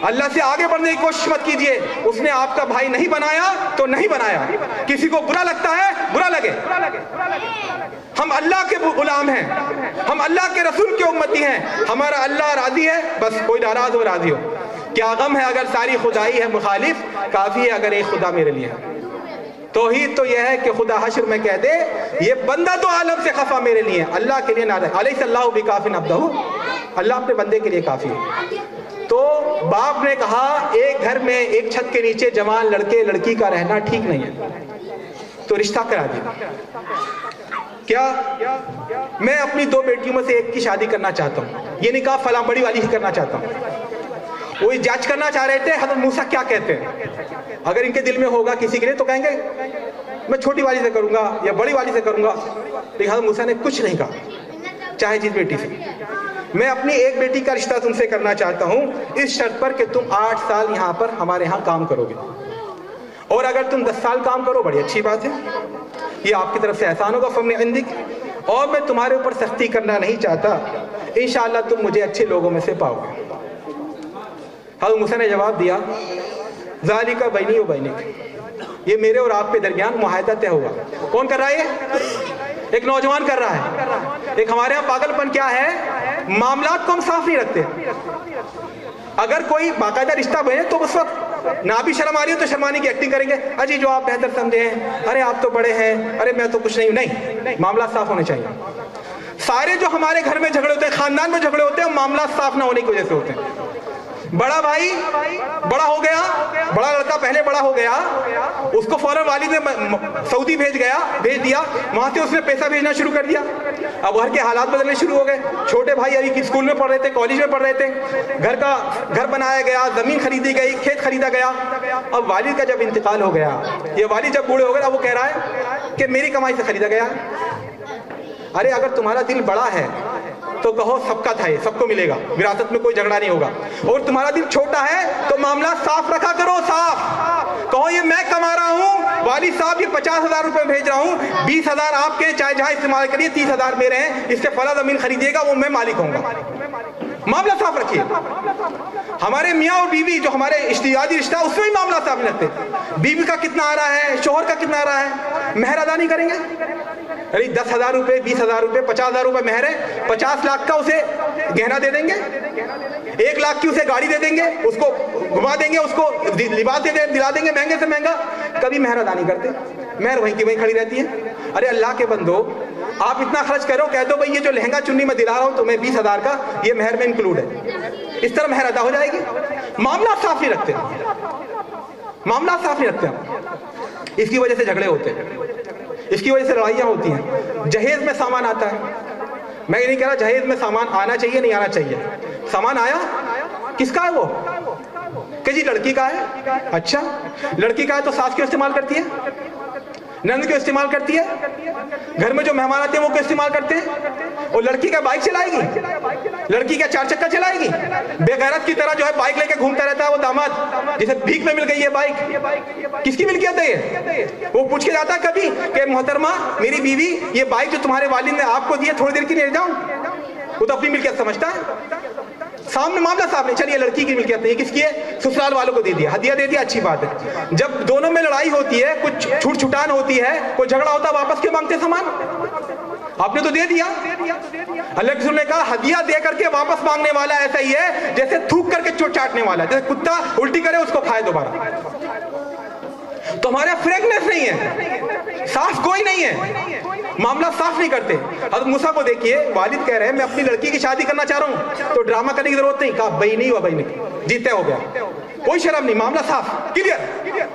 اللہ سے آگے بڑھنے کی کوشش مت کیجیے۔ اس نے آپ کا بھائی نہیں بنایا تو نہیں بنایا، کسی کو برا لگتا ہے برا لگے، ہم اللہ کے غلام ہیں، ہم اللہ کے رسول کے امتی ہیں، ہمارا اللہ راضی ہے، بس کوئی ناراض ہو راضی ہو۔ کیا غم ہے اگر ساری خدائی ہے مخالف، کافی ہے اگر ایک خدا میرے لیے ہے۔ توحید تو یہ ہے کہ خدا حشر میں کہہ دے یہ بندہ تو عالم سے خفا میرے لیے، اللہ کے لیے ناراض، الیس اللہ بکاف عبدہ، اللہ اپنے بندے کے لیے کافی ہے۔ تو باپ نے کہا ایک گھر میں ایک چھت کے نیچے جوان لڑکے لڑکی کا رہنا ٹھیک نہیں ہے، تو رشتہ کرا دیا۔ کیا میں اپنی دو بیٹیوں میں سے ایک کی شادی کرنا چاہتا ہوں، یہ نکاح فلاں بڑی والی ہی کرنا چاہتا ہوں۔ وہی جانچ کرنا چاہ رہے تھے حضرت موسیٰ کیا کہتے ہیں، اگر ان کے دل میں ہوگا کسی کے لیے تو کہیں گے میں چھوٹی والی سے کروں گا یا بڑی والی سے کروں گا، لیکن حضرت موسیٰ نے کچھ نہیں کہا، چاہے جس بیٹی سے۔ میں اپنی ایک بیٹی کا رشتہ تم سے کرنا چاہتا ہوں اس شرط پر کہ تم 8 سال یہاں پر ہمارے ہاں کام کرو گے، اور اگر تم 10 سال کام کرو بڑی اچھی بات ہے، یہ آپ کی طرف سے احسان ہوگا فمن عندک، اور میں تمہارے اوپر سختی کرنا نہیں چاہتا، انشاءاللہ تم مجھے اچھے لوگوں میں سے پاؤ گے۔ حضرت موسیٰ نے جواب دیا ذالک بینی و بینک، یہ میرے اور آپ کے درمیان معاہدہ طے ہوا۔ کون کر رہا ہے یہ؟ ایک نوجوان کر رہا ہے۔ ایک ہمارے ہاں پاگل پن کیا ہے، معاملات کو ہم صاف نہیں رکھتے۔ اگر کوئی باقاعدہ رشتہ بنے تو اس وقت نہ بھی شرم آ رہی ہو تو شرمانے کی ایکٹنگ کریں گے، اجی جو آپ بہتر سمجھے ہیں، ارے آپ تو بڑے ہیں، ارے میں تو کچھ نہیں ہوں۔ نہیں، معاملات صاف ہونے چاہیے۔ سارے جو ہمارے گھر میں جھگڑے ہوتے ہیں، خاندان میں جھگڑے ہوتے ہیں، معاملات صاف نہ ہونے کی وجہ سے ہوتے ہیں۔ بڑا بھائی بڑا ہو گیا، بڑا لڑکا پہلے بڑا ہو گیا، اس کو فوراً والد نے سعودی بھیج دیا، وہاں سے اس نے پیسہ بھیجنا شروع کر دیا۔ اب گھر کے حالات بدلنے شروع ہو گئے، چھوٹے بھائی ابھی اسکول میں پڑھ رہے تھے، کالج میں پڑھ رہے تھے، گھر بنایا گیا، زمین خریدی گئی، کھیت خریدا گیا۔ اب والد کا جب انتقال ہو گیا، یہ والد جب بوڑھے ہو گئے، اب وہ کہہ رہا ہے کہ میری کمائی سے خریدا گیا۔ ارے اگر تمہارا دل بڑا ہے تو کہو سب کا تھا، یہ سب کو ملے گا، وراثت میں کوئی جھگڑا نہیں ہوگا، اور تمہارا دل چھوٹا ہے تو معاملات صاف رکھا کرو، صاف کہو یہ میں کما رہا ہوں، والد صاحب یہ 50,000 روپے بھیج رہا ہوں، 20,000 آپ کے چاہے جہاں استعمال کریے، 30,000 میرے ہیں، اس سے فلاں زمین خریدیے گا، وہ میں مالک ہوں گا۔ معاملہ صاف رکھیے۔ ہمارے میاں اور بیوی جو ہمارے اشتیادی رشتہ اس میں بھی معاملہ صاف نہیں رکھتے، بیوی کا کتنا آ رہا ہے، شوہر کا کتنا آ رہا ہے، مہر ادا نہیں کریں گے، یعنی 10,000 روپے، 20,000 روپے، 50,000 روپے مہر ہے، 50 لاکھ کا اسے گہنا دے دیں گے، 1 لاکھ کی اسے گاڑی دے دیں گے، اس کو گھما دیں گے، اس کو لباس دلا دیں گے مہنگے سے مہنگا، کبھی مہر ادا نہیں کرتے، مہر وہیں کی وہیں کھڑی رہتی ہے۔ ارے اللہ کے بندو، آپ اتنا خرچ کرو، کہہ دو بھائی یہ جو لہنگا چنی میں دلا رہا ہوں تمہیں 20,000 کا، یہ مہر میں انکلوڈ ہے، اس طرح مہر ادا ہو جائے گی۔ معاملات صاف نہیں رکھتے، معاملات صاف نہیں رکھتے، اس کی وجہ سے جھگڑے ہوتے ہیں، اس کی وجہ سے لڑائیاں ہوتی ہیں۔ جہیز میں سامان آتا ہے، میں یہ نہیں کہہ رہا جہیز میں سامان آنا چاہیے نہیں آنا چاہیے، سامان آیا، کس کا ہے وہ؟ کہ جی لڑکی کا ہے، اچھا لڑکی کا ہے تو ساس کیوں استعمال کرتی ہے، نند کیوں استعمال کرتی ہے، گھر میں جو مہمان آتے ہیں وہ کیوں استعمال کرتے ہیں، اور لڑکی کا بائک چلائے گی، لڑکی کا 4 چکا چلائے گی، بے غیرت کی طرح جو ہے بائک لے کے گھومتا رہتا ہے وہ داماد، جسے بھیک میں مل گئی ہے بائک، کس کی ملکیت ہے یہ؟ وہ پوچھ کے جاتا ہے کبھی کہ محترمہ میری بیوی یہ بائک جو تمہارے والد نے آپ کو دی ہے تھوڑی دیر کی لے جاؤں؟ وہ تو اپنی ملکیت سمجھتا ہے، سامنے معاملہ صاحب نے چلیے لڑکی کی ملکیت نہیں، کس کی ہے؟ سسرال والوں کو دے دیا، ہدیہ دے دیا، اچھی بات ہے۔ جب دونوں میں لڑائی ہوتی ہے، کچھ چھوٹ چھٹان ہوتی ہے، کوئی جھگڑا ہوتا ہے، واپس کیوں مانگتے سامان؟ آپ نے تو دے دیا۔ اللہ کے رسول نے کہا ہدیہ دے کر کے واپس مانگنے والا ایسا ہی ہے جیسے تھوک کر کے چوٹ چاٹنے والا ہے، جیسے کتا الٹی کرے اس کو کھائے دوبارہ۔ تو ہمارا فریگنس نہیں ہے، صاف کوئی نہیں ہے، معاملہ صاف نہیں کرتے۔ حضرت موسیٰ کو دیکھیے، والد کہہ رہے ہیں میں اپنی لڑکی کی شادی کرنا چاہ رہا ہوں، تو ڈرامہ کرنے کی ضرورت نہیں، کہا بھائی نہیں ہوا، بھائی نہیں، جیتے ہو گیا، کوئی شرم نہیں، معاملہ صاف کلیئر،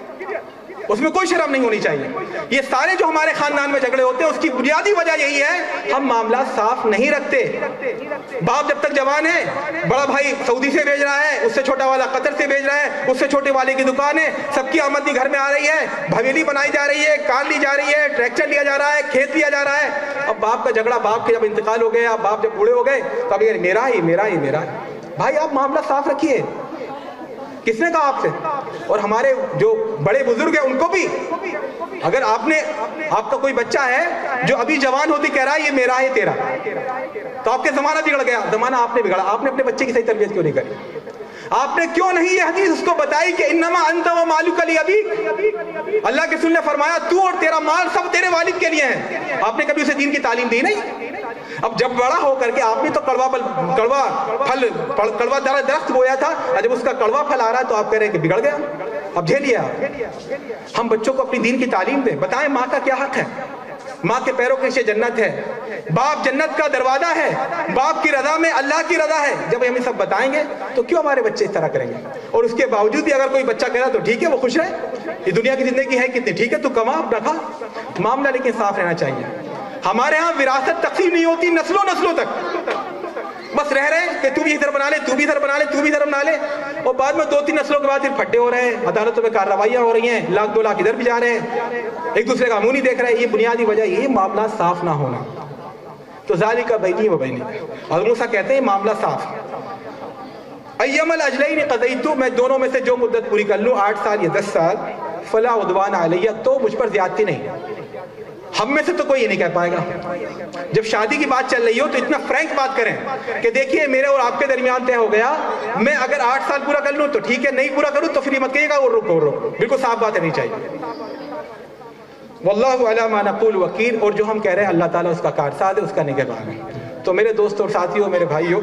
اس میں کوئی شرم نہیں ہونی چاہیے۔ یہ سارے جو ہمارے خاندان میں جھگڑے ہوتے ہیں اس کی بنیادی وجہ یہی ہے، ہم معاملہ صاف نہیں رکھتے۔ باپ جب تک جوان ہے، بڑا بھائی سعودی سے بھیج رہا ہے، اس سے چھوٹا والا قطر سے بھیج رہا ہے، اس سے چھوٹے والے کی دکان ہے، سب کی آمدنی گھر میں آ رہی ہے، بھویلی بنائی جا رہی ہے، کار لی جا رہی ہے، ٹریکٹر لیا جا رہا ہے، کھیت لیا جا رہا ہے۔ اب باپ کا جھگڑا، باپ کے جب انتقال ہو گیا، باپ جب بوڑھے ہو گئے، تو اب یہ میرا ہی میرا ہی میرا ہی۔ بھائی آپ معاملہ صاف رکھیے، کس نے کہا آپ سے؟ اور ہمارے جو بڑے بزرگ ہیں ان کو بھی، اگر آپ کا کوئی بچہ ہے جو ابھی جوان ہوتی کہہ رہا ہے یہ میرا ہے تیرا، تو آپ کے زمانہ بگڑ گیا، زمانہ آپ نے بگڑا۔ آپ نے اپنے بچے کی صحیح تربیت کیوں نہیں کری؟ آپ نے کیوں نہیں یہ حدیث اس کو بتائی کہ انما انت و مالک لابیک؟ اللہ کے رسول نے فرمایا تو اور تیرا مال سب تیرے والد کے لیے ہیں۔ آپ نے کبھی اسے دین کی تعلیم دی نہیں؟ اب جب بڑا ہو کر کے آپ نے تو کڑوا درخت بویا تھا، جب اس کا کڑوا پھل آ رہا ہے تو آپ کہہ رہے ہیں کہ بگڑ گیا، اب جھیلیے آپ۔ ہم بچوں کو اپنی دین کی تعلیم دیں، بتائیں ماں کا کیا حق ہے، ماں کے پیروں کے نیچے جنت ہے، باپ جنت کا دروازہ ہے، باپ کی رضا میں اللہ کی رضا ہے۔ جب ہم یہ سب بتائیں گے تو کیوں ہمارے بچے اس طرح کریں گے؟ اور اس کے باوجود بھی اگر کوئی بچہ کہہ رہا تو ٹھیک ہے، وہ خوش رہے، یہ دنیا کی زندگی ہے کتنی، ٹھیک ہے تو کما اپنا کھا، معاملہ لیکن صاف رہنا چاہیے۔ ہمارے ہاں وراثت تقسیم نہیں ہوتی نسلوں تک، بس رہ رہے ہیں کہ تو بھی ادھر بنا لے، تو بھی ادھر بنا لے، تو بھی ادھر بنا لے، اور بعد میں 2-3 نسلوں کے بعد پھر پھٹے ہو رہے ہیں، عدالتوں میں کارروائیاں ہو رہی ہیں، 1,00,000 2 لاکھ ادھر بھی جا رہے ہیں، ایک دوسرے کا منہ نہیں دیکھ رہے ہیں۔ یہ بنیادی وجہ یہ معاملہ صاف نہ ہونا۔ تو ذالک بینی و بینک، حضرت موسیٰ کہتے ہیں معاملہ صاف، ایما الاجلین قضیت، میں دونوں میں سے جو مدت پوری کر لوں، 8 سال یا 10 سال، فلا عدوان علیہ، تو مجھ پر زیادتی نہیں۔ ہم میں سے تو کوئی یہ نہیں کہہ پائے گا، جب شادی کی بات چل رہی ہو تو اتنا فرینک بات کریں کہ دیکھیے میرے اور آپ کے درمیان طے ہو گیا، میں اگر 8 سال پورا کر لوں تو ٹھیک ہے، نہیں پورا کروں تو پھر یہ مت کہیے گا اور رکو، بالکل صاف بات نہیں چاہیے۔ واللہ علی ما نقول وکیل، اور جو ہم کہہ رہے ہیں اللہ تعالیٰ اس کا کارساز ہے، اس کا نگہبان ہے۔ تو میرے دوستوں اور ساتھیوں، میرے بھائیوں،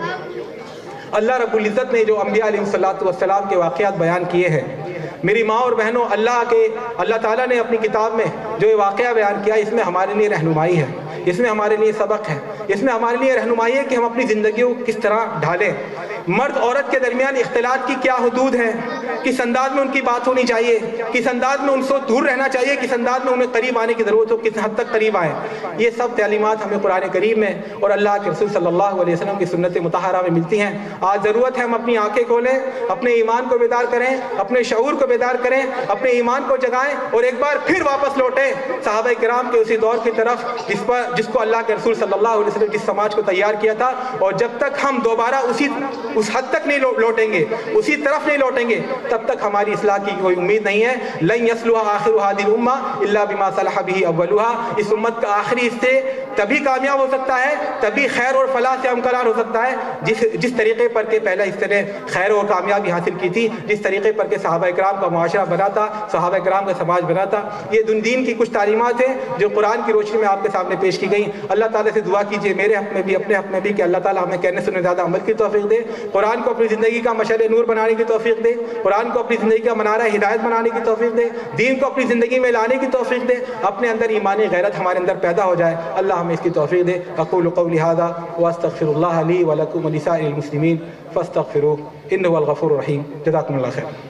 اللہ رب العزت نے جو انبیاء علیہ السلام کے واقعات بیان کیے ہیں، میری ماں اور بہنوں، اللہ تعالیٰ نے اپنی کتاب میں جو یہ واقعہ بیان کیا، اس میں ہمارے لیے رہنمائی ہے، اس میں ہمارے لیے سبق ہے، اس میں ہمارے لیے رہنمائی ہے کہ ہم اپنی زندگیوں کو کس طرح ڈھالیں، مرد عورت کے درمیان اختلاط کی کیا حدود ہے، کس انداز میں ان کی بات ہونی چاہیے، کس انداز میں ان سے دور رہنا چاہیے، کس انداز میں انہیں قریب آنے کی ضرورت ہو، کس حد تک قریب آئیں۔ یہ سب تعلیمات ہمیں قرآن کریم میں اور اللہ کے رسول صلی اللہ علیہ وسلم کی سنت مطہرہ میں ملتی ہیں۔ آج ضرورت ہے ہم اپنی آنکھیں کھولیں، اپنے ایمان کو بیدار کریں، اپنے شعور کو بیدار کریں، اپنے ایمان کو جگائیں، اور ایک بار پھر واپس لوٹیں صحابہ کرام کے اسی دور کی طرف جس کو اللہ کے رسول صلی اللہ علیہ وسلم جس سماج کو تیار کیا تھا۔ اور جب تک ہم دوبارہ اس حد تک نہیں لوٹیں گے، اسی طرف نہیں لوٹیں گے، تب تک ہماری اصلاح کی کوئی امید نہیں ہے۔ لن يصلح آخر هذه الامه الا بما صلح به اولها، اس امت کا آخری حصے تبھی کامیاب ہو سکتا ہے، تبھی خیر اور فلاح سے ہمکنار ہو سکتا ہے جس طریقے پر کہ پہلا حصے نے خیر اور کامیابی حاصل کی تھی، جس طریقے پر کہ صحابہ کرام کا معاشرہ بنا تھا، صحابہ کرام کا سماج بنا تھا۔ یہ دین کی کچھ تعلیمات ہیں جو قرآن کی روشنی میں آپ کے سامنے پیش کی گئیں۔ اللہ تعالیٰ سے دعا کیجیے میرے حق میں بھی، اپنے حق میں بھی، کہ اللہ تعالیٰ ہمیں کہنے سننے زیادہ عمل کی توفیق دے، قرآن کو اپنی زندگی کا مشعل نور بنانے کی توفیق دے، قرآن کو اپنی زندگی کا منارہ ہدایت بنانے کی توفیق دے، دین کو اپنی زندگی میں لانے کی توفیق دے، اپنے اندر ایمانی غیرت ہمارے اندر پیدا ہو جائے، اللہ ہمیں اس کی توفیق دے۔ اقول قولی ھذا واستغفر اللہ لی ولکم ولسائر المسلمین فاستغفروہ انہ هو الغفور الرحیم۔ جزاکم اللہ خیر۔